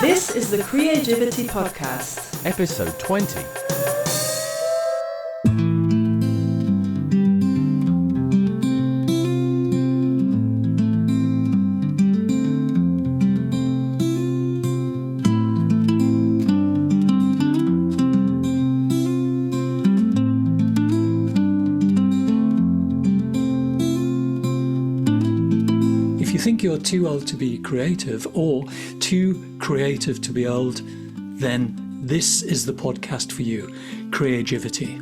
This is the Creageivity podcast, episode 20. If you think you're too old to be creative or too creative to be old, then this is the podcast for you, Creageivity.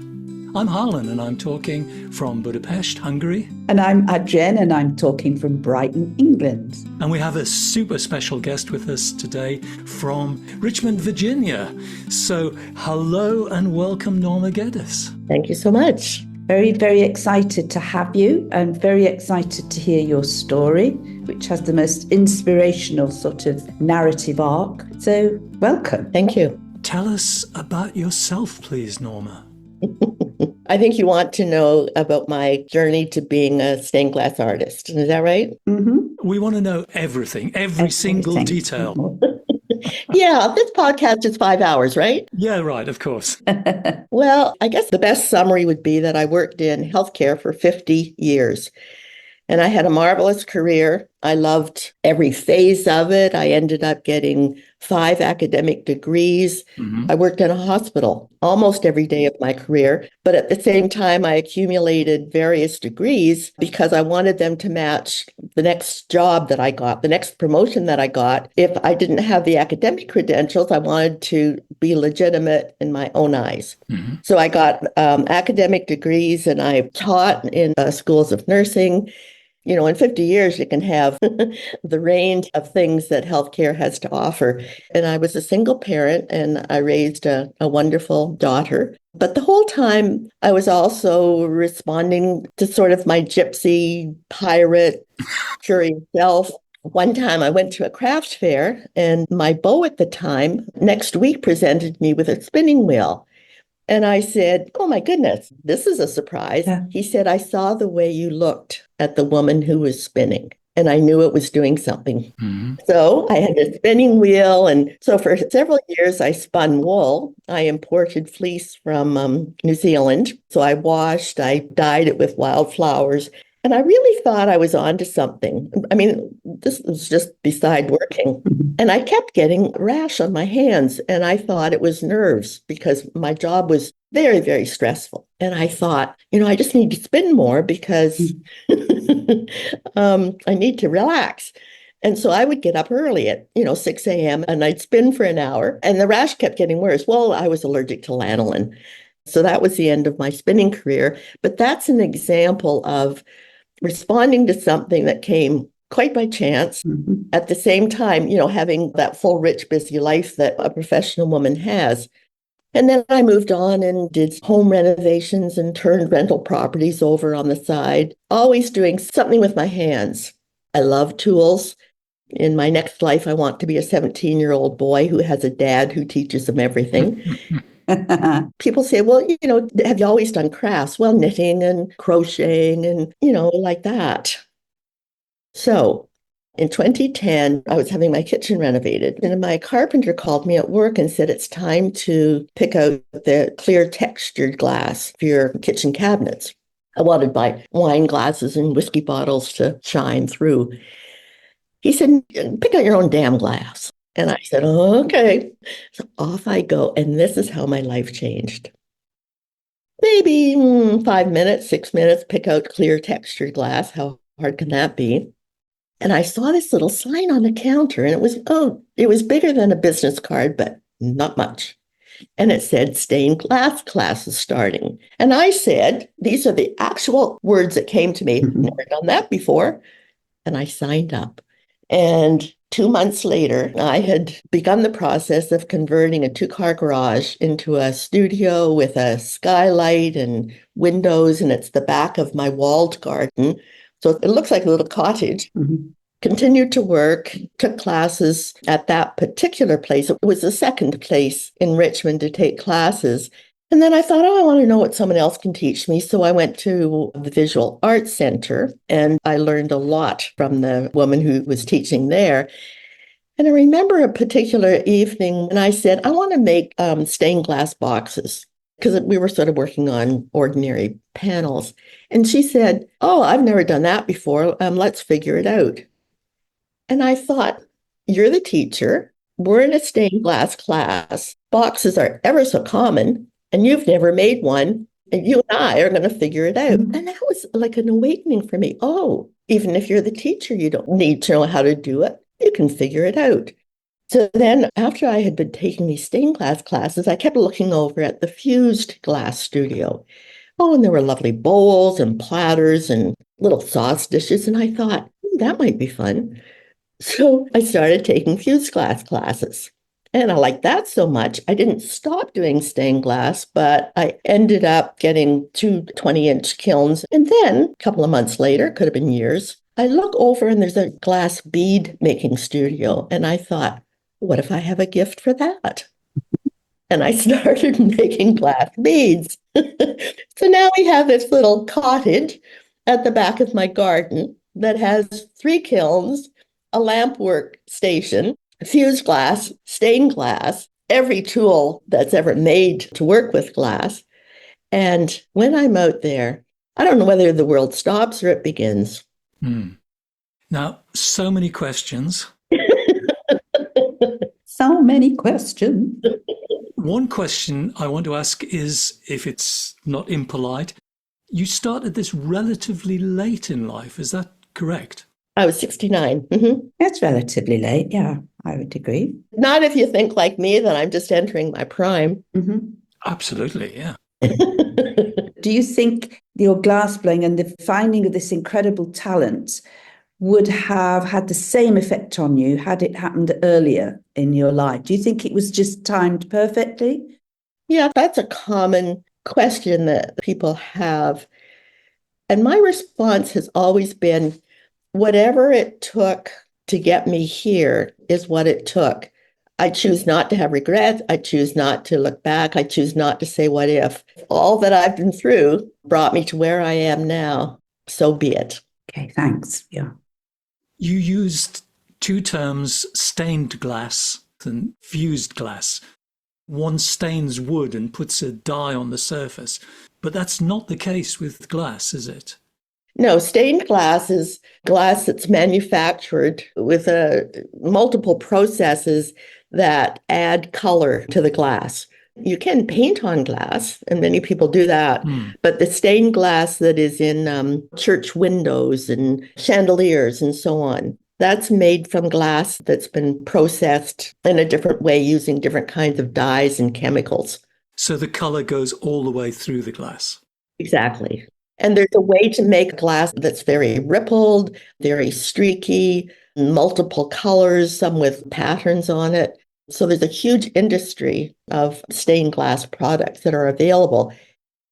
I'm Harlan and I'm talking from Budapest, Hungary. And I'm Jen and I'm talking from Brighton, England. And we have a super special guest with us today from Richmond, Virginia. So hello and welcome, Norma Geddes. Thank you so much. Very, very excited to have you and very excited to hear your story, which has the most inspirational sort of narrative arc. So welcome. Thank you. Tell us about yourself, please, Norma. I think you want to know about my journey to being a stained glass artist. Is that right? Mm-hmm. We want to know everything, every single detail. Yeah, this podcast is 5 hours, right? Yeah, right, of course. Well, I guess the best summary would be that I worked in healthcare for 50 years. And I had a marvelous career. I loved every phase of it. I ended up getting 5 academic degrees. Mm-hmm. I worked in a hospital almost every day of my career. But at the same time, I accumulated various degrees because I wanted them to match the next job that I got, the next promotion that I got. If I didn't have the academic credentials, I wanted to be legitimate in my own eyes. Mm-hmm. So I got academic degrees and I taught in schools of nursing. You know, in 50 years, you can have the range of things that healthcare has to offer. And I was a single parent and I raised a wonderful daughter. But the whole time, I was also responding to sort of my gypsy, pirate, curious self. One time I went to a craft fair and my beau at the time next week presented me with a spinning wheel. And I said, oh, my goodness, this is a surprise. Yeah. He said, I saw the way you looked at the woman who was spinning, and I knew it was doing something. Mm-hmm. So I had a spinning wheel. And so for several years, I spun wool. I imported fleece from New Zealand. So I washed, I dyed it with wildflowers. And I really thought I was onto something. I mean, this was just beside working. And I kept getting rash on my hands. And I thought it was nerves because my job was very, very stressful. And I thought, I just need to spin more because I need to relax. And so I would get up early at, 6 a.m. and I'd spin for an hour. And the rash kept getting worse. Well, I was allergic to lanolin. So that was the end of my spinning career. But that's an example of responding to something that came quite by chance. Mm-hmm. At the same time, having that full, rich, busy life that a professional woman has. And then I moved on and did home renovations and turned rental properties over on the side, always doing something with my hands. I love tools. In my next life, I want to be a 17-year-old boy who has a dad who teaches him everything. People say, well, have you always done crafts? Well, knitting and crocheting and, like that. So in 2010, I was having my kitchen renovated and my carpenter called me at work and said, it's time to pick out the clear textured glass for your kitchen cabinets. I wanted my wine glasses and whiskey bottles to shine through. He said, pick out your own damn glass. And I said, oh, okay. So off I go. And this is how my life changed. Maybe 5 minutes, 6 minutes, pick out clear textured glass. How hard can that be? And I saw this little sign on the counter and it was bigger than a business card, but not much. And it said stained glass classes starting. And I said, these are the actual words that came to me. Never done that before. And I signed up. And 2 months later, I had begun the process of converting a 2-car garage into a studio with a skylight and windows, and it's the back of my walled garden. So it looks like a little cottage. Mm-hmm. Continued to work, took classes at that particular place. It was the second place in Richmond to take classes. And then I thought, I want to know what someone else can teach me. So I went to the Visual Arts Center and I learned a lot from the woman who was teaching there. And I remember a particular evening when I said, I want to make stained glass boxes because we were sort of working on ordinary panels. And she said, oh, I've never done that before. Let's figure it out. And I thought, you're the teacher. We're in a stained glass class. Boxes are ever so common, and you've never made one. And you and I are going to figure it out. And that was like an awakening for me. Oh, even if you're the teacher, you don't need to know how to do it. You can figure it out. So then after I had been taking these stained glass classes, I kept looking over at the fused glass studio. Oh, and there were lovely bowls and platters and little sauce dishes. And I thought, that might be fun. So I started taking fused glass classes. And I liked that so much, I didn't stop doing stained glass, but I ended up getting 2 20-inch kilns. And then a couple of months later, could have been years, I look over and there's a glass bead making studio. And I thought, what if I have a gift for that? And I started making glass beads. So now we have this little cottage at the back of my garden that has 3 kilns, a lamp work station, fused glass, stained glass, every tool that's ever made to work with glass. And when I'm out there, I don't know whether the world stops or it begins. Now, so many questions. So many questions. One question I want to ask is, if it's not impolite, you started this relatively late in life. Is that correct? I was 69. That's relatively late. Yeah, I would agree. Not if you think like me that I'm just entering my prime. Absolutely, yeah. Do you think your glassblowing and the finding of this incredible talent would have had the same effect on you had it happened earlier in your life? Do you think it was just timed perfectly? Yeah, that's a common question that people have. And my response has always been, whatever it took to get me here is what it took. I choose not to have regrets. I choose not to look back. I choose not to say, what if? All that I've been through brought me to where I am now. So be it. Okay, thanks. Yeah. You used 2 terms, stained glass and fused glass. One stains wood and puts a dye on the surface, but that's not the case with glass, is it? No, stained glass is glass that's manufactured with multiple processes that add color to the glass. You can paint on glass, and many people do that, but the stained glass that is in church windows and chandeliers and so on, that's made from glass that's been processed in a different way using different kinds of dyes and chemicals. So the color goes all the way through the glass. Exactly. And there's a way to make glass that's very rippled, very streaky, multiple colors, some with patterns on it. So there's a huge industry of stained glass products that are available.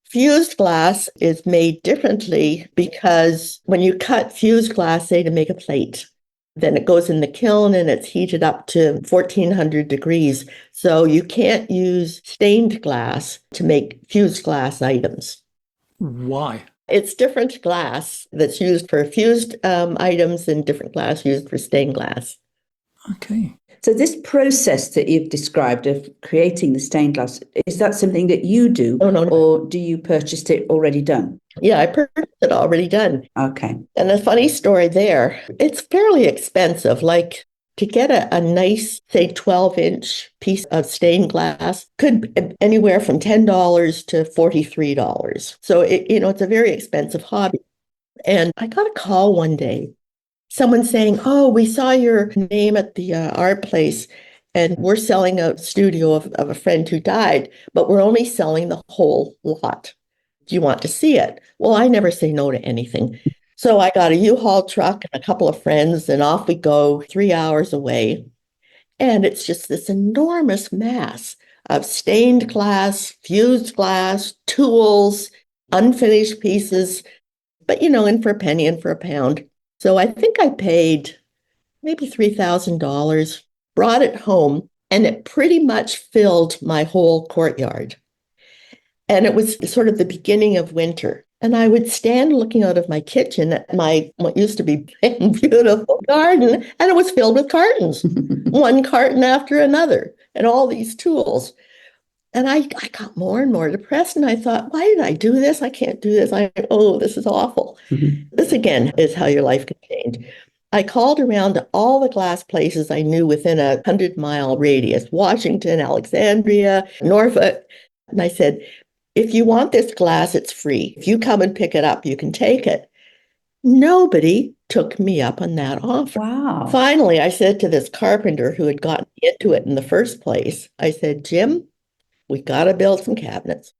Fused glass is made differently because when you cut fused glass, say to make a plate, then it goes in the kiln and it's heated up to 1400 degrees. So you can't use stained glass to make fused glass items. Why? It's different glass that's used for fused items and different glass used for stained glass. Okay. So this process that you've described of creating the stained glass, is that something that you do? No. Or do you purchase it already done? Yeah, I purchased it already done. Okay. And a funny story there, it's fairly expensive. Like to get a nice, say, 12-inch piece of stained glass could be anywhere from $10 to $43. So, it's a very expensive hobby. And I got a call one day, someone saying, oh, we saw your name at the art place and we're selling a studio of a friend who died, but we're only selling the whole lot. Do you want to see it? Well, I never say no to anything. So I got a U-Haul truck and a couple of friends, and off we go 3 hours away. And it's just this enormous mass of stained glass, fused glass, tools, unfinished pieces, but, in for a penny and for a pound. So I think I paid maybe $3,000, brought it home, and it pretty much filled my whole courtyard. And it was sort of the beginning of winter. And I would stand looking out of my kitchen at my what used to be beautiful garden, and it was filled with cartons, one carton after another, and all these tools. And I got more and more depressed, and I thought, why did I do this? I can't do this. This is awful. This again is how your life can change. I called around to all the glass places I knew within a 100-mile radius, Washington, Alexandria, Norfolk. And I said, if you want this glass, it's free. If you come and pick it up, you can take it. Nobody took me up on that offer. Wow. Finally, I said to this carpenter who had gotten into it in the first place, I said, Jim, we got to build some cabinets.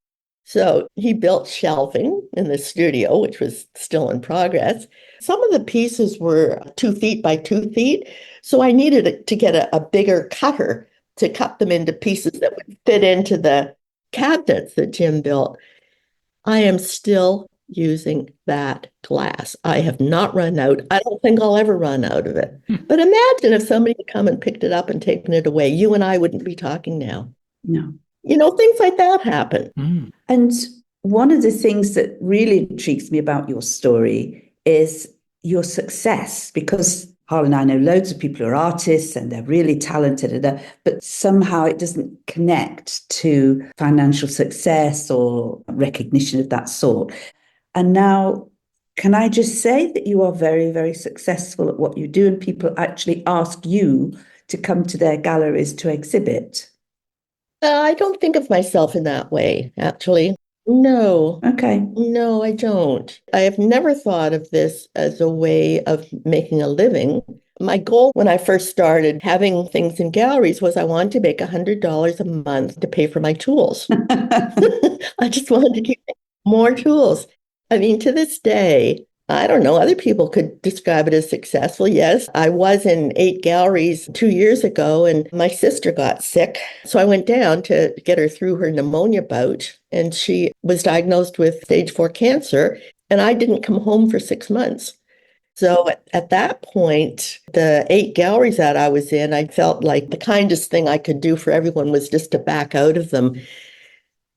So he built shelving in the studio, which was still in progress. Some of the pieces were 2 feet by 2 feet. So I needed to get a bigger cutter to cut them into pieces that would fit into the cabinets that Jim built. I am still using that glass. I have not run out. I don't think I'll ever run out of it. But imagine if somebody had come and picked it up and taken it away. You and I wouldn't be talking now. No. Things like that happen. And one of the things that really intrigues me about your story is your success, because Harlan and I know loads of people who are artists and they're really talented, but somehow it doesn't connect to financial success or recognition of that sort. And now, can I just say that you are very, very successful at what you do, and people actually ask you to come to their galleries to exhibit? I don't think of myself in that way, actually. No. Okay. No, I don't. I have never thought of this as a way of making a living. My goal when I first started having things in galleries was I wanted to make $100 a month to pay for my tools. I just wanted to keep more tools. I mean, to this day, I don't know, other people could describe it as successful. Yes, I was in 8 galleries 2 years ago, and my sister got sick. So I went down to get her through her pneumonia bout, and she was diagnosed with stage 4 cancer, and I didn't come home for 6 months. So at that point, the 8 galleries that I was in, I felt like the kindest thing I could do for everyone was just to back out of them.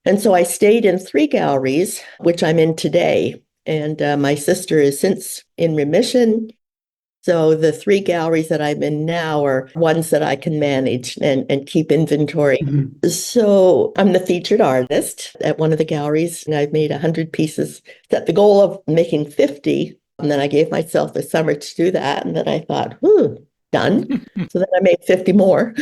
And so I stayed in 3 galleries, which I'm in today. And my sister is since in remission. So the 3 galleries that I'm in now are ones that I can manage and keep inventory. So I'm the featured artist at one of the galleries, and I've made 100 pieces. Set the goal of making 50. And then I gave myself the summer to do that. And then I thought, done. So then I made 50 more.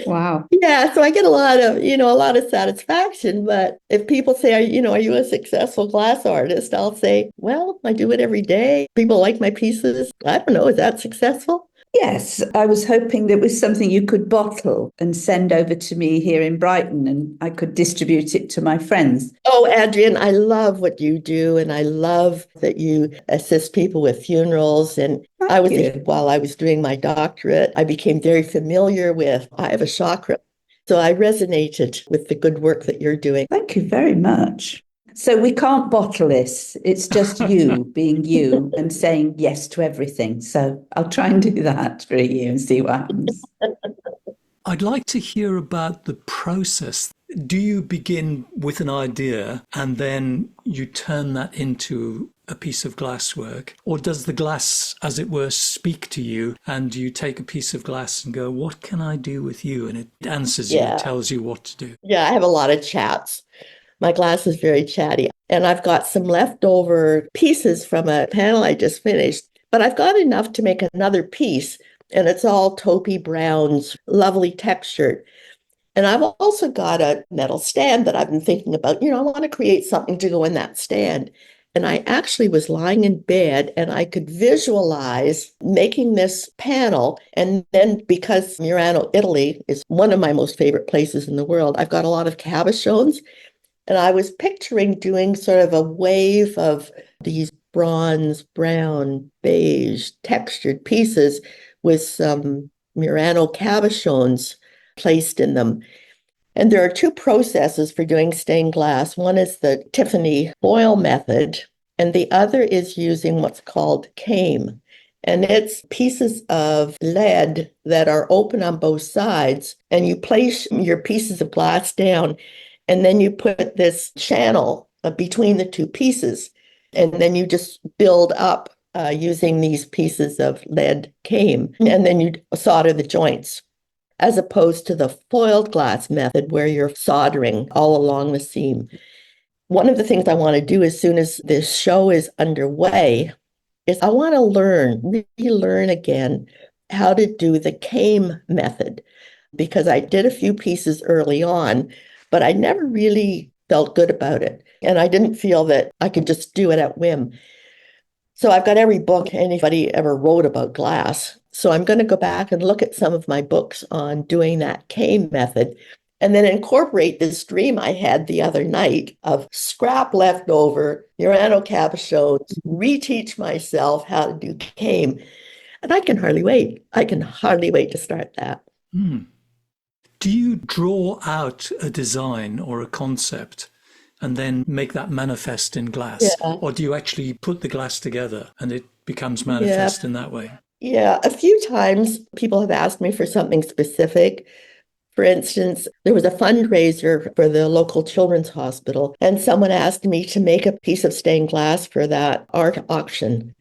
Wow. Yeah, so I get a lot of satisfaction. But if people say, are you a successful glass artist? I'll say, well, I do it every day. People like my pieces. I don't know, is that successful? Yes, I was hoping there was something you could bottle and send over to me here in Brighton, and I could distribute it to my friends. Oh, Adrienne, I love what you do, and I love that you assist people with funerals. And while I was doing my doctorate, I became very familiar with, I have a chakra. So I resonated with the good work that you're doing. Thank you very much. So we can't bottle this. It's just you being you and saying yes to everything. So I'll try and do that for a year and see what happens. I'd like to hear about the process. Do you begin with an idea and then you turn that into a piece of glasswork? Or does the glass, as it were, speak to you and you take a piece of glass and go, what can I do with you? And it answers you, it tells you what to do. Yeah, I have a lot of chats. My glass is very chatty. And I've got some leftover pieces from a panel I just finished, but I've got enough to make another piece. And it's all taupey browns, lovely textured. And I've also got a metal stand that I've been thinking about. I want to create something to go in that stand. And I actually was lying in bed and I could visualize making this panel. And then because Murano, Italy is one of my most favorite places in the world, I've got a lot of cabochones. And I was picturing doing sort of a wave of these bronze, brown, beige textured pieces with some Murano cabochones placed in them. And there are 2 processes for doing stained glass. One is the Tiffany foil method, and the other is using what's called came. And it's pieces of lead that are open on both sides, and you place your pieces of glass down, and then you put this channel between the two pieces. And then you just build up using these pieces of lead cane, and then you solder the joints, as opposed to the foiled glass method where you're soldering all along the seam. One of the things I want to do as soon as this show is underway is I want to relearn again how to do the cane method, because I did a few pieces early on, but I never really felt good about it. And I didn't feel that I could just do it at whim. So I've got every book anybody ever wrote about glass. So I'm going to go back and look at some of my books on doing that cane method, and then incorporate this dream I had the other night of scrap left over, Murano cabochons, reteach myself how to do cane. And I can hardly wait. I can hardly wait to start that. Do you draw out a design or a concept and then make that manifest in glass? Yeah. Or do you actually put the glass together and it becomes manifest in that way? Yeah, a few times people have asked me for something specific. For instance, there was a fundraiser for the local children's hospital, and someone asked me to make a piece of stained glass for that art auction.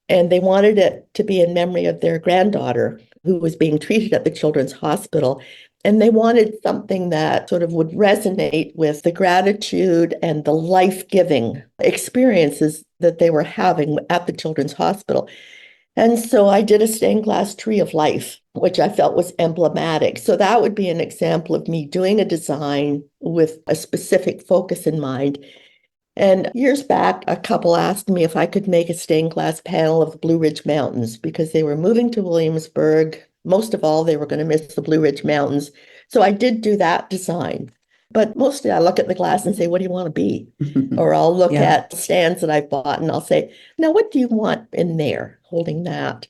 And they wanted it to be in memory of their granddaughter who was being treated at the children's hospital. And they wanted something that sort of would resonate with the gratitude and the life-giving experiences that they were having at the children's hospital. And so I did a stained glass tree of life, which I felt was emblematic. So that would be an example of me doing a design with a specific focus in mind. And years back, a couple asked me if I could make a stained glass panel of the Blue Ridge Mountains because they were moving to Williamsburg. Most of all, they were going to miss the Blue Ridge Mountains. So I did do that design. But mostly I look at the glass and say, what do you want to be? Or I'll look at stands that I've bought and I'll say, now, what do you want in there holding that?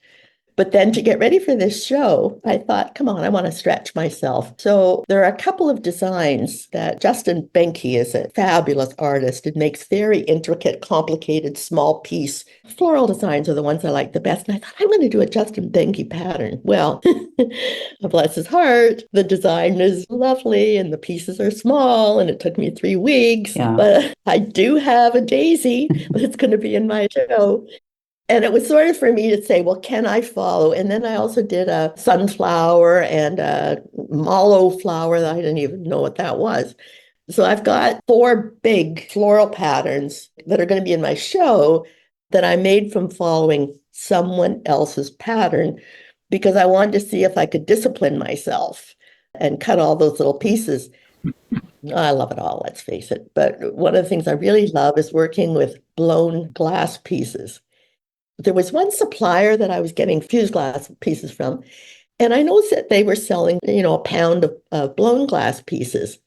But then to get ready for this show, I thought, come on, I want to stretch myself. So there are a couple of designs that Justin Benke is a fabulous artist and makes very intricate, complicated, small piece. Floral designs are the ones I like the best. And I thought, I'm going to do a Justin Benke pattern. Well, bless his heart, the design is lovely and the pieces are small and it took me 3 weeks. Yeah. But I do have a daisy that's going to be in my show. And it was sort of for me to say, well, can I follow? And then I also did a sunflower and a mallow flower that I didn't even know what that was. So I've got 4 big floral patterns that are going to be in my show that I made from following someone else's pattern because I wanted to see if I could discipline myself and cut all those little pieces. I love it all, let's face it. But one of the things I really love is working with blown glass pieces. There was one supplier that I was getting fused glass pieces from, and I noticed that they were selling, a pound of blown glass pieces.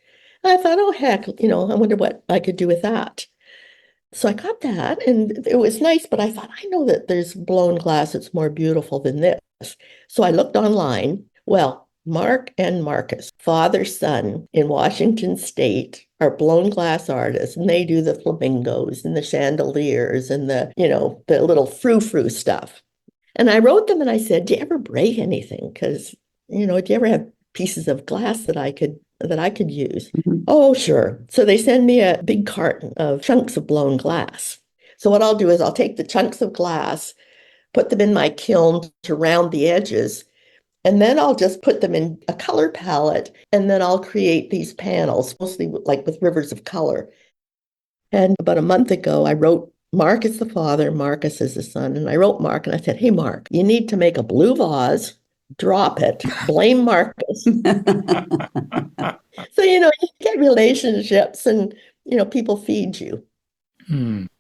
And I thought, oh, heck, I wonder what I could do with that. So I got that, and it was nice, but I thought, I know that there's blown glass that's more beautiful than this. So I looked online. Well, Mark and Marcus, father, son in Washington State, are blown glass artists, and they do the flamingos and the chandeliers and the little frou-frou stuff. And I wrote them and I said, do you ever break anything? Because, do you ever have pieces of glass that I could use? Mm-hmm. Oh, sure. So they send me a big carton of chunks of blown glass. So what I'll do is I'll take the chunks of glass, put them in my kiln to round the edges, and then I'll just put them in a color palette, and then I'll create these panels, mostly like with rivers of color. And about a month ago, I wrote Mark is the father, Marcus is the son. And I wrote Mark and I said, hey, Mark, you need to make a blue vase, drop it, blame Marcus. So, you get relationships and, people feed you.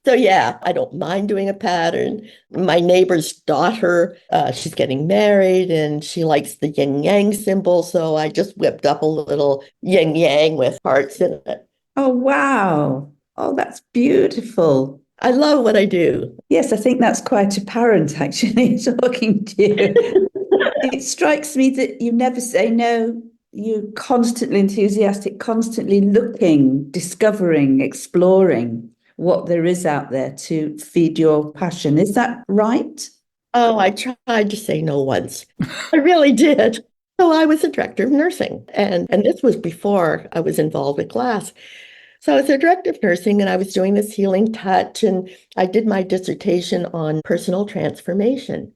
So, yeah, I don't mind doing a pattern. My neighbor's daughter, she's getting married and she likes the yin yang symbol. So I just whipped up a little yin yang with hearts in it. Oh, wow. Oh, that's beautiful. I love what I do. Yes, I think that's quite apparent, actually, talking to you. It strikes me that you never say no. You're constantly enthusiastic, constantly looking, discovering, exploring what there is out there to feed your passion. Is that right? Oh, I tried to say no once. I really did. So I was a director of nursing, and this was before I was involved with glass. So I was a director of nursing and I was doing this healing touch, and I did my dissertation on personal transformation.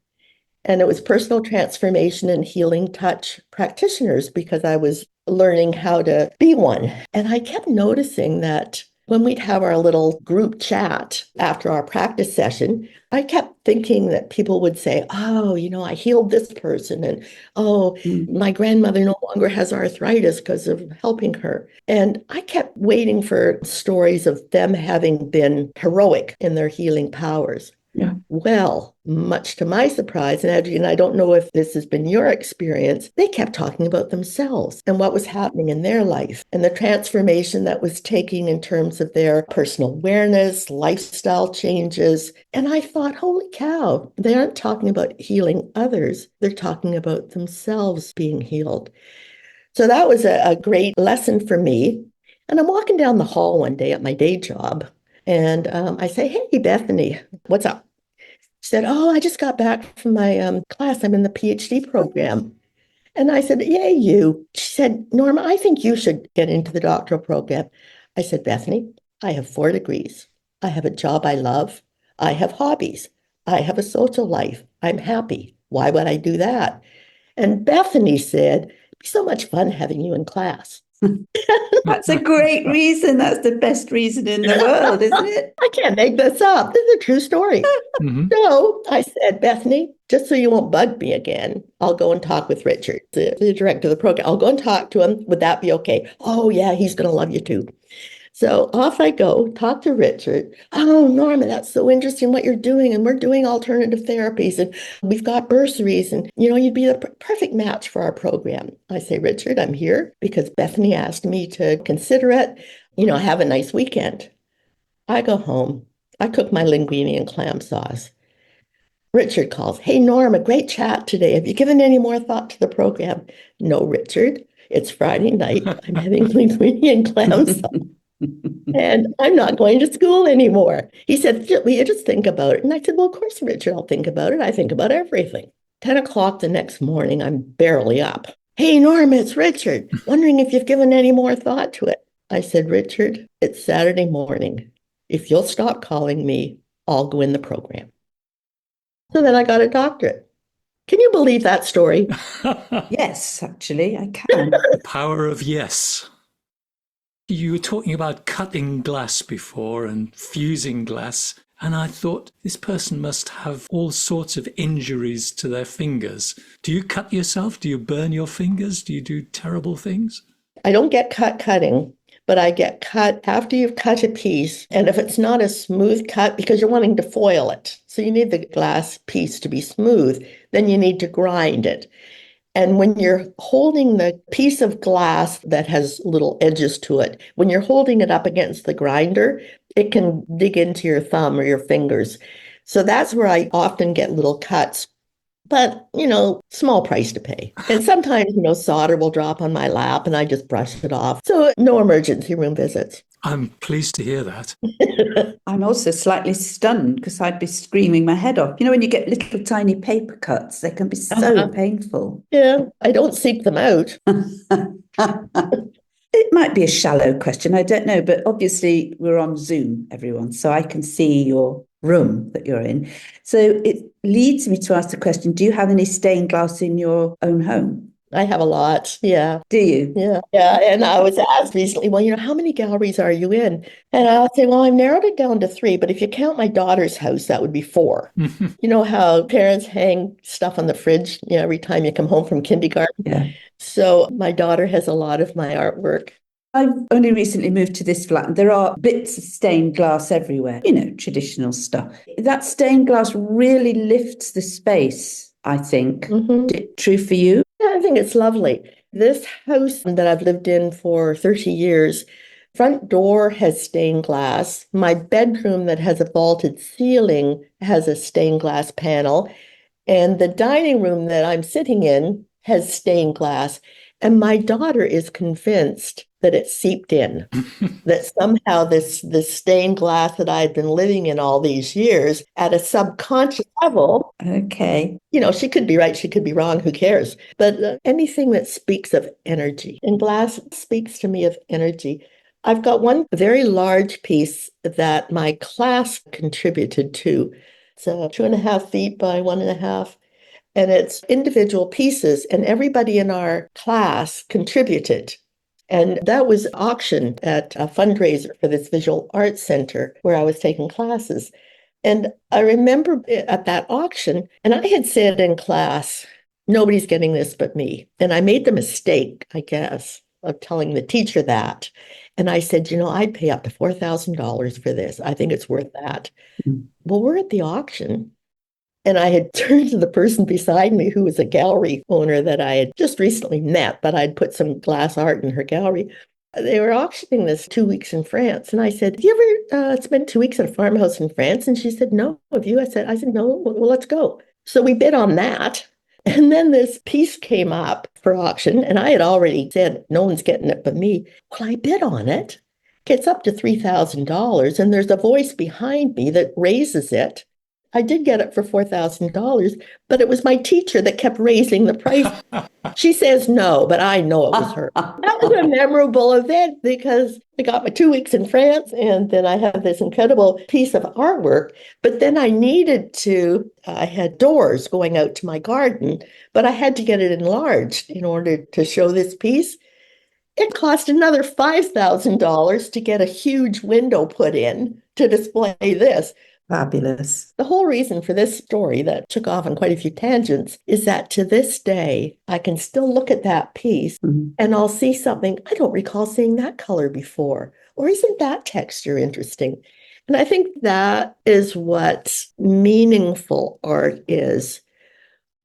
And it was personal transformation and healing touch practitioners because I was learning how to be one. And I kept noticing that when we'd have our little group chat after our practice session, I kept thinking that people would say, oh, I healed this person. And oh, my grandmother no longer has arthritis because of helping her. And I kept waiting for stories of them having been heroic in their healing powers. Yeah. Well, much to my surprise, and I don't know if this has been your experience, they kept talking about themselves and what was happening in their life and the transformation that was taking in terms of their personal awareness, lifestyle changes. And I thought, holy cow, they aren't talking about healing others. They're talking about themselves being healed. So that was a great lesson for me. And I'm walking down the hall one day at my day job. And I say, hey, Bethany, what's up? She said, oh, I just got back from my class. I'm in the PhD program. And I said, yay, you. She said, Norma, I think you should get into the doctoral program. I said, Bethany, I have 4 degrees. I have a job I love. I have hobbies. I have a social life. I'm happy. Why would I do that? And Bethany said, it'd be so much fun having you in class. That's a great reason. That's the best reason in the world, isn't it? I can't make this up. This is a true story. So I said, Bethany, just so you won't bug me again, I'll go and talk with Richard, the director of the program. I'll go and talk to him. Would that be okay? Oh, yeah, he's going to love you too. So off I go, talk to Richard. Oh, Norma, that's so interesting what you're doing. And we're doing alternative therapies and we've got bursaries and, you'd be the perfect match for our program. I say, Richard, I'm here because Bethany asked me to consider it, have a nice weekend. I go home. I cook my linguine and clam sauce. Richard calls, hey, Norma, great chat today. Have you given any more thought to the program? No, Richard, it's Friday night. I'm having linguine and clam sauce. And I'm not going to school anymore. He said, will you just think about it? And I said, well, of course, Richard, I'll think about it. I think about everything. 10 o'clock the next morning, I'm barely up. Hey, Norma, it's Richard. Wondering if you've given any more thought to it. I said, Richard, it's Saturday morning. If you'll stop calling me, I'll go in the program. So then I got a doctorate. Can you believe that story? Yes, actually, I can. The power of yes. You were talking about cutting glass before and fusing glass, and I thought this person must have all sorts of injuries to their fingers. Do you cut yourself? Do you burn your fingers? Do you do terrible things? I don't get cutting, but I get cut after you've cut a piece. And if it's not a smooth cut, because you're wanting to foil it, so you need the glass piece to be smooth, then you need to grind it. And when you're holding the piece of glass that has little edges to it, when you're holding it up against the grinder, it can dig into your thumb or your fingers. So that's where I often get little cuts. But, small price to pay. And sometimes, solder will drop on my lap and I just brush it off. So no emergency room visits. I'm pleased to hear that. I'm also slightly stunned because I'd be screaming my head off. When you get little tiny paper cuts, they can be so painful. Yeah, I don't seek them out. It might be a shallow question, I don't know, but obviously we're on Zoom, everyone, so I can see your room that you're in. So it leads me to ask the question, do you have any stained glass in your own home? I have a lot. Yeah. Do you? Yeah. Yeah. And I was asked recently, well, how many galleries are you in? And I'll say, well, I've narrowed it down to 3, but if you count my daughter's house, that would be 4. You know how parents hang stuff on the fridge, every time you come home from kindergarten? Yeah. So my daughter has a lot of my artwork. I've only recently moved to this flat and there are bits of stained glass everywhere, traditional stuff. That stained glass really lifts the space, I think. True for you? Yeah, I think it's lovely. This house that I've lived in for 30 years, front door has stained glass. My bedroom that has a vaulted ceiling has a stained glass panel. And the dining room that I'm sitting in has stained glass. And my daughter is convinced that it seeped in, that somehow this stained glass that I had been living in all these years at a subconscious level. Okay. She could be right, she could be wrong, who cares? But anything that speaks of energy, and glass speaks to me of energy. I've got one very large piece that my class contributed to. It's 2.5 feet by 1.5, and it's individual pieces, and everybody in our class contributed. And that was auctioned at a fundraiser for this visual arts center where I was taking classes. And I remember at that auction, and I had said in class, nobody's getting this but me. And I made the mistake, I guess, of telling the teacher that. And I said, I'd pay up to $4,000 for this. I think it's worth that. Mm. Well, we're at the auction. And I had turned to the person beside me who was a gallery owner that I had just recently met, but I'd put some glass art in her gallery. They were auctioning this 2 weeks in France. And I said, have you ever spent 2 weeks at a farmhouse in France? And she said, no. Have you? I said, no. Well, let's go. So we bid on that. And then this piece came up for auction. And I had already said, no one's getting it but me. Well, I bid on it. Gets up to $3,000. And there's a voice behind me that raises it. I did get it for $4,000, but it was my teacher that kept raising the price. She says no, but I know it was her. That was a memorable event because I got my 2 weeks in France, and then I have this incredible piece of artwork. But then I had doors going out to my garden, but I had to get it enlarged in order to show this piece. It cost another $5,000 to get a huge window put in to display this. Fabulous. The whole reason for this story that took off on quite a few tangents is that to this day, I can still look at that piece and I'll see something, I don't recall seeing that color before, or isn't that texture interesting? And I think that is what meaningful art is.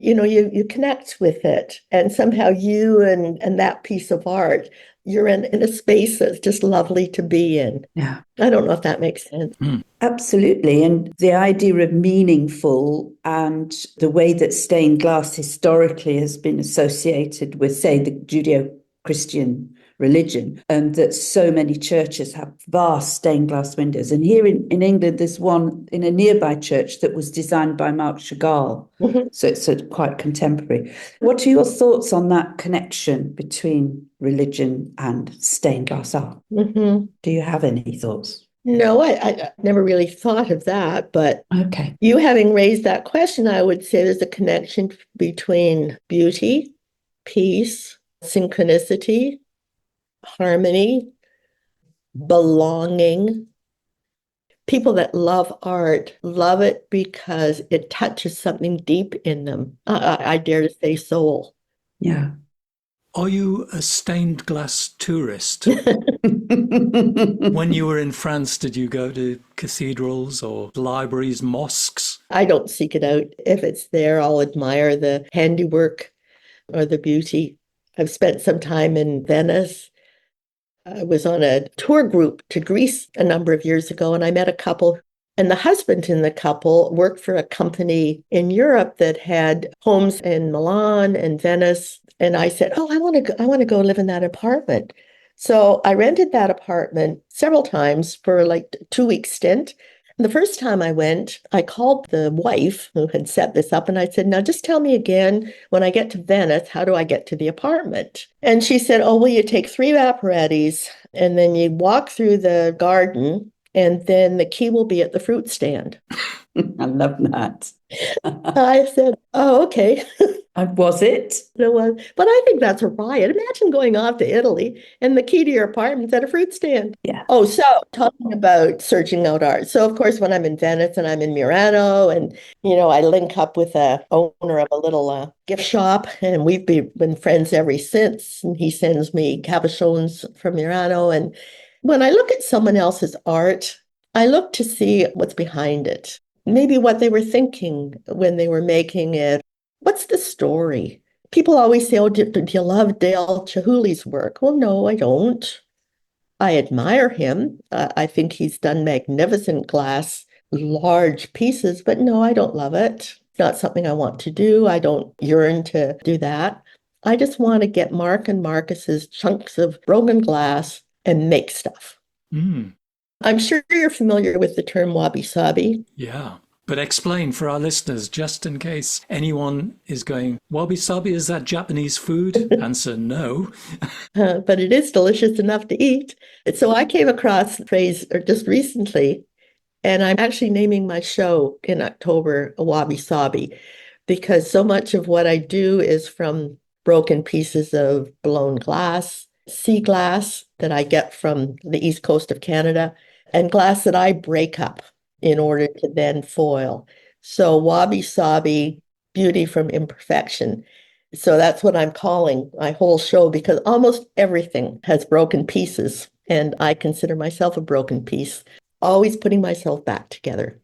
You connect with it, and somehow you and that piece of art, you're in a space that's just lovely to be in. Yeah. I don't know if that makes sense. Absolutely. And the idea of meaningful and the way that stained glass historically has been associated with, say, the Judeo-Christian religion, and that so many churches have vast stained glass windows. And here in England, there's one in a nearby church that was designed by Marc Chagall. So it's quite contemporary. What are your thoughts on that connection between religion and stained glass art? Do you have any thoughts? No, I never really thought of that, but Okay. You having raised that question, I would say there's a connection between beauty, peace, synchronicity, harmony, belonging. People that love art love it because it touches something deep in them. I dare to say soul. Yeah. Are you a stained glass tourist? When you were in France, did you go to cathedrals or libraries, mosques? I don't seek it out. If it's there, I'll admire the handiwork or the beauty. I've spent some time in Venice. I was on a tour group to Greece a number of years ago, and I met a couple. And the husband in the couple worked for a company in Europe that had homes in Milan and Venice. And I said, I want to go live in that apartment. So I rented that apartment several times for like 2 week stint. The first time I went, I called the wife who had set this up, and I said, now just tell me again, when I get to Venice, how do I get to the apartment? And she said, well, you take 3 vaporettis and then you walk through the garden, and then the key will be at the fruit stand. I love that. I said, oh, okay. Was it? It was. But I think that's a riot. Imagine going off to Italy and the key to your apartment's at a fruit stand. Yeah. Oh, so talking about searching out art. So, of course, when I'm in Venice and I'm in Murano and, I link up with a owner of a little gift shop, and we've been friends ever since. And he sends me cabochons from Murano. And when I look at someone else's art, I look to see what's behind it. Maybe what they were thinking when they were making it. What's the story? People always say, do you love Dale Chihuly's work? Well, no, I don't. I admire him. I think he's done magnificent glass, large pieces, but no, I don't love it. It's not something I want to do. I don't yearn to do that. I just want to get Mark and Marcus's chunks of broken glass and make stuff. I'm sure you're familiar with the term wabi-sabi. Yeah. But explain for our listeners, just in case anyone is going, wabi-sabi, is that Japanese food? Answer, no. But it is delicious enough to eat. So I came across the phrase just recently, and I'm actually naming my show in October Wabi Sabi, because so much of what I do is from broken pieces of blown glass, sea glass that I get from the east coast of Canada, and glass that I break up in order to then foil. So wabi sabi, beauty from imperfection. So that's what I'm calling my whole show, because almost everything has broken pieces, and I consider myself a broken piece, always putting myself back together.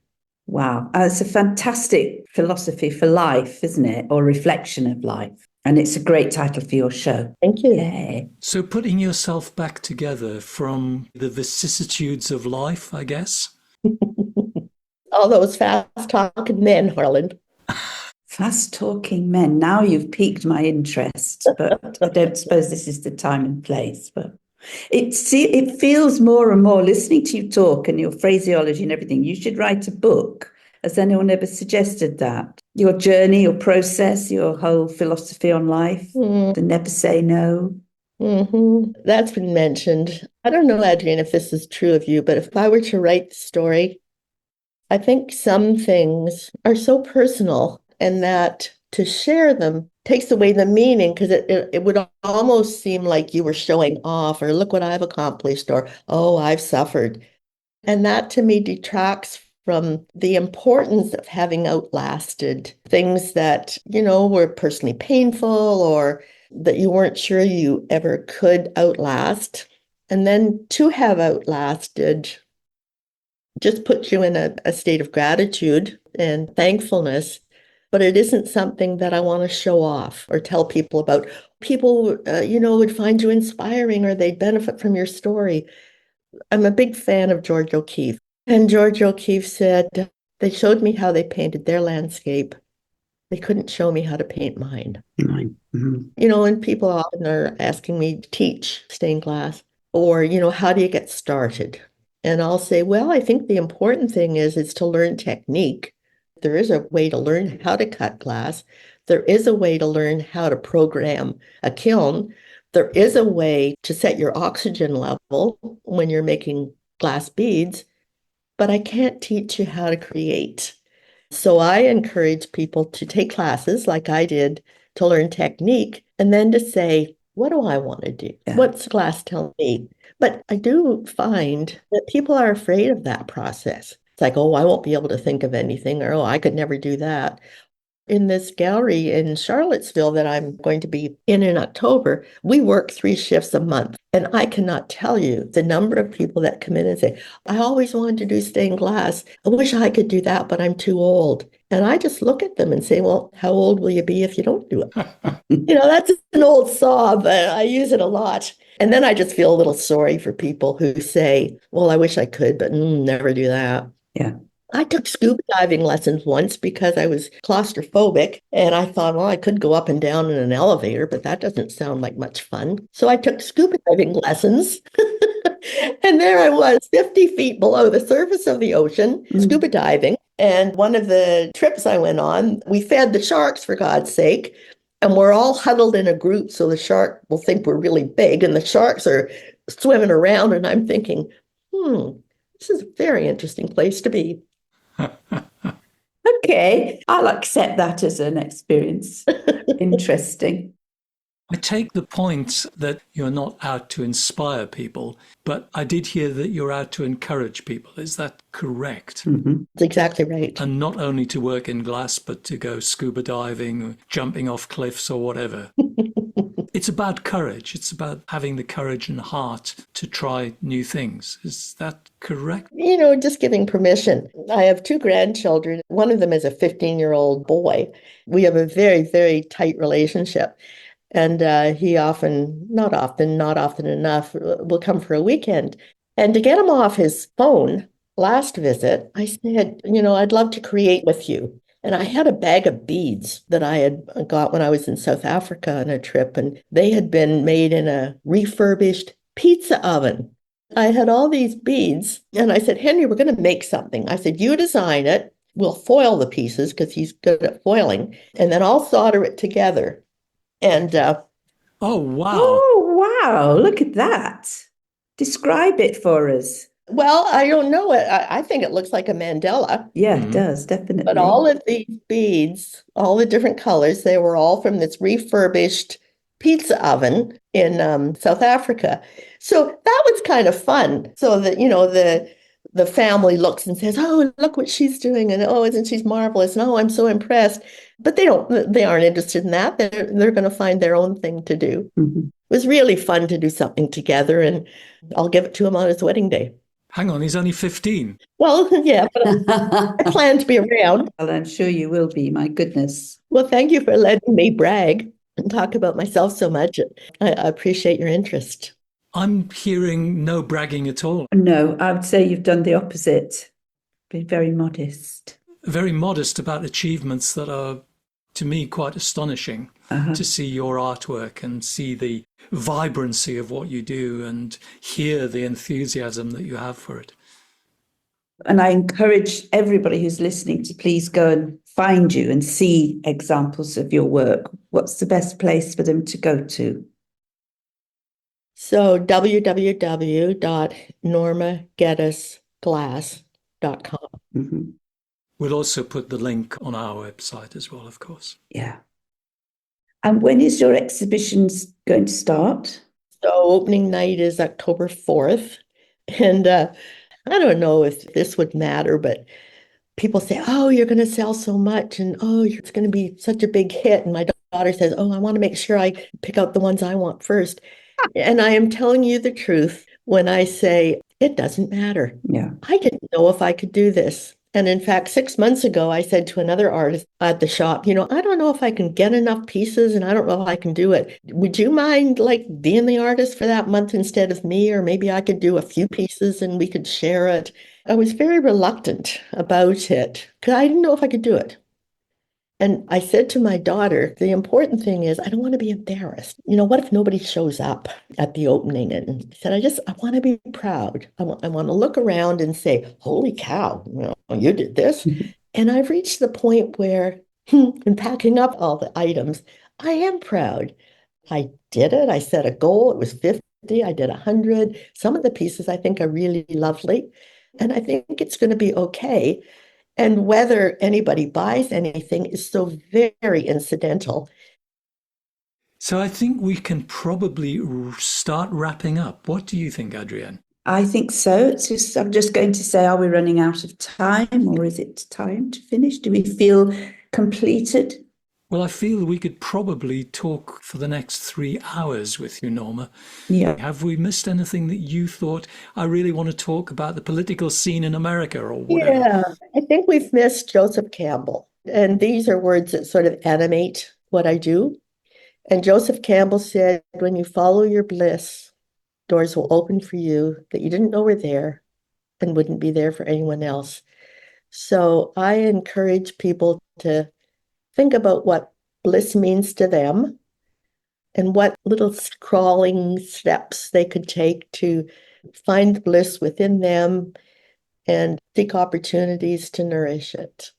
Wow. It's a fantastic philosophy for life, isn't it? Or reflection of life. And it's a great title for your show. Thank you. Yay. So putting yourself back together from the vicissitudes of life, I guess. All those fast-talking men, Harlan. Fast-talking men. Now you've piqued my interest, but I don't suppose this is the time and place. But it feels more and more, listening to you talk and your phraseology and everything, you should write a book. Has anyone ever suggested that? Your journey, your process, your whole philosophy on life, the never say no. That's been mentioned. I don't know, Adrienne, if this is true of you, but if I were to write the story, I think some things are so personal, and that to share them takes away the meaning, because it would almost seem like you were showing off, or look what I've accomplished, or, oh, I've suffered. And that to me detracts from the importance of having outlasted things that, were personally painful, or that you weren't sure you ever could outlast. And then to have outlasted just puts you in a state of gratitude and thankfulness. But it isn't something that I want to show off or tell people about. People, would find you inspiring, or they'd benefit from your story. I'm a big fan of George O'Keeffe. And George O'Keeffe said, they showed me how they painted their landscape. They couldn't show me how to paint mine. And people often are asking me to teach stained glass, or, how do you get started? And I'll say, well, I think the important thing is to learn technique. There is a way to learn how to cut glass. There is a way to learn how to program a kiln. There is a way to set your oxygen level when you're making glass beads, but I can't teach you how to create. So I encourage people to take classes like I did to learn technique, and then to say, what do I want to do? Yeah. What's glass telling me? But I do find that people are afraid of that process. It's like, oh, I won't be able to think of anything, or, oh, I could never do that. In this gallery in Charlottesville that I'm going to be in October, we work 3 shifts a month. And I cannot tell you the number of people that come in and say, I always wanted to do stained glass. I wish I could do that, but I'm too old. And I just look at them and say, well, how old will you be if you don't do it? That's an old saw, but I use it a lot. And then I just feel a little sorry for people who say, well, I wish I could, but never do that. Yeah. I took scuba diving lessons once because I was claustrophobic, and I thought, well, I could go up and down in an elevator, but that doesn't sound like much fun. So I took scuba diving lessons, and there I was, 50 feet below the surface of the ocean, scuba diving. And one of the trips I went on, we fed the sharks, for God's sake, and we're all huddled in a group so the shark will think we're really big, and the sharks are swimming around, and I'm thinking, this is a very interesting place to be. Okay, I'll accept that as an experience. Interesting. I take the point that you're not out to inspire people, but I did hear that you're out to encourage people. Is that correct? That's exactly right. And not only to work in glass, but to go scuba diving, or jumping off cliffs or whatever. It's about courage. It's about having the courage and heart to try new things. Is that correct? Just giving permission. I have 2 grandchildren. One of them is a 15-year-old boy. We have a very, very tight relationship. And he not often enough, will come for a weekend. And to get him off his phone, last visit, I said, I'd love to create with you. And I had a bag of beads that I had got when I was in South Africa on a trip, and they had been made in a refurbished pizza oven. I had all these beads, and I said, Henry, we're going to make something. I said, you design it, will foil the pieces because he's good at foiling, and then I'll solder it together. And Oh, wow. Oh, wow. Look at that. Describe it for us. well, I don't know it. I think it looks like a mandala. Yeah, it does, But definitely. all of these beads, all the different colors, they were all from this refurbished pizza oven in South Africa. So that was kind of fun. So that, the family looks and says, "Oh, look what she's doing," and "Oh, isn't she marvelous?" And "Oh, I'm so impressed." But they aren't interested in that. They're going to find their own thing to do. Mhm. It was really fun to do something together, and I'll give it to him on his wedding day. Hang on, he's only 15. Well, yeah, but I plan to be around. Well, I'm sure you will be. My goodness. Well, thank you for letting me brag and talk about myself so much. I appreciate your interest. I'm hearing no bragging at all. No, I would say you've done the opposite. Been very modest. Very modest about achievements that are, to me, quite astonishing. To see your artwork and see the vibrancy of what you do and hear the enthusiasm that you have for it. And I encourage everybody who's listening to please go and find you and see examples of your work. What's the best place for them to go to? So www.normageddesglass.com. Mm-hmm. We'll also put the link on our website as well, of course. Yeah. And when is your exhibitions going to start? So opening night is October 4th. And I don't know if this would matter, but people say, "Oh, you're going to sell so much, and oh, it's going to be such a big hit." And my daughter says, "Oh, I want to make sure I pick out the ones I want first." And I am telling you the truth when I say it doesn't matter. Yeah. I didn't know if I could do this. And in fact, 6 months ago, I said to another artist at the shop, "I don't know if I can get enough pieces, and I don't know if I can do it. Would you mind being the artist for that month instead of me? Or maybe I could do a few pieces and we could share it." I was very reluctant about it because I didn't know if I could do it. And I said to my daughter, the important thing is I don't want to be embarrassed. What if nobody shows up at the opening? And I said, I want to be proud. I want to look around and say, "Holy cow, you did this." And I've reached the point where in packing up all the items, I am proud. I did it. I set a goal. It was 50. I did 100. Some of the pieces I think are really lovely. And I think it's going to be okay. And whether anybody buys anything is so very incidental. So I think we can probably start wrapping up. What do you think, Adrienne? I think so. I'm just going to say, are we running out of time, or is it time to finish? Do we feel completed? Well, I feel we could probably talk for the next 3 hours with you, Norma. Yeah. Have we missed anything that you thought, I really want to talk about the political scene in America or whatever? Yeah, I think we've missed Joseph Campbell. And these are words that sort of animate what I do. And Joseph Campbell said, "When you follow your bliss, doors will open for you that you didn't know were there and wouldn't be there for anyone else." So I encourage people to think about what bliss means to them and what little crawling steps they could take to find bliss within them and seek opportunities to nourish it.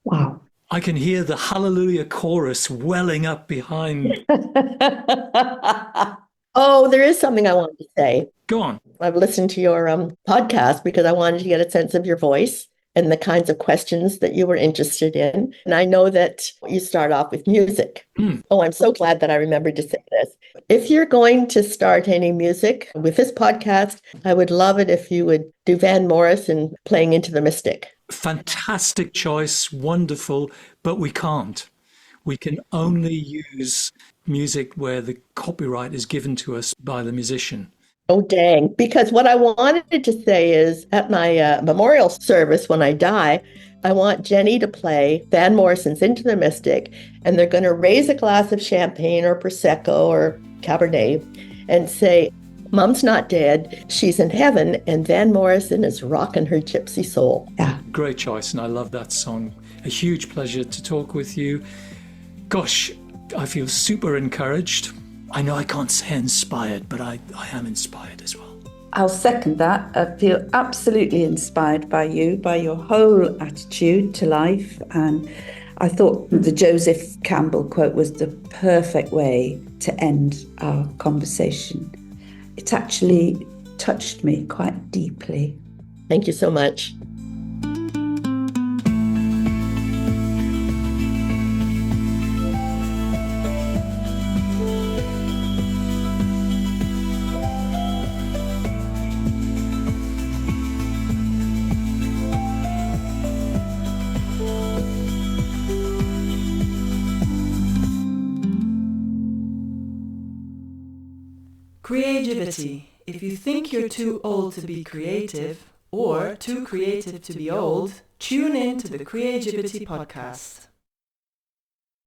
Wow. I can hear the hallelujah chorus welling up behind. Oh, there is something I wanted to say. Go on. I've listened to your podcast because I wanted to get a sense of your voice and the kinds of questions that you were interested in. And I know that you start off with music. Oh, I'm so glad that I remembered to say this. If you're going to start any music with this podcast, I would love it if you would do Van Morrison Playing Into the Mystic. Fantastic choice, wonderful, but we can't. We can only use music where the copyright is given to us by the musician. Oh, dang. Because what I wanted to say is at my memorial service when I die, I want Jenny to play Van Morrison's Into the Mystic, and they're going to raise a glass of champagne or Prosecco or Cabernet and say, "Mom's not dead. She's in heaven, and Van Morrison is rocking her gypsy soul." Yeah. Great choice, and I love that song. A huge pleasure to talk with you. Gosh, I feel super encouraged. I know I can't say inspired, but I am inspired as well. I'll second that. I feel absolutely inspired by you, by your whole attitude to life. And I thought the Joseph Campbell quote was the perfect way to end our conversation. It actually touched me quite deeply. Thank you so much. Creageivity. If you think you're too old to be creative or too creative to be old, tune in to the Creageivity podcast.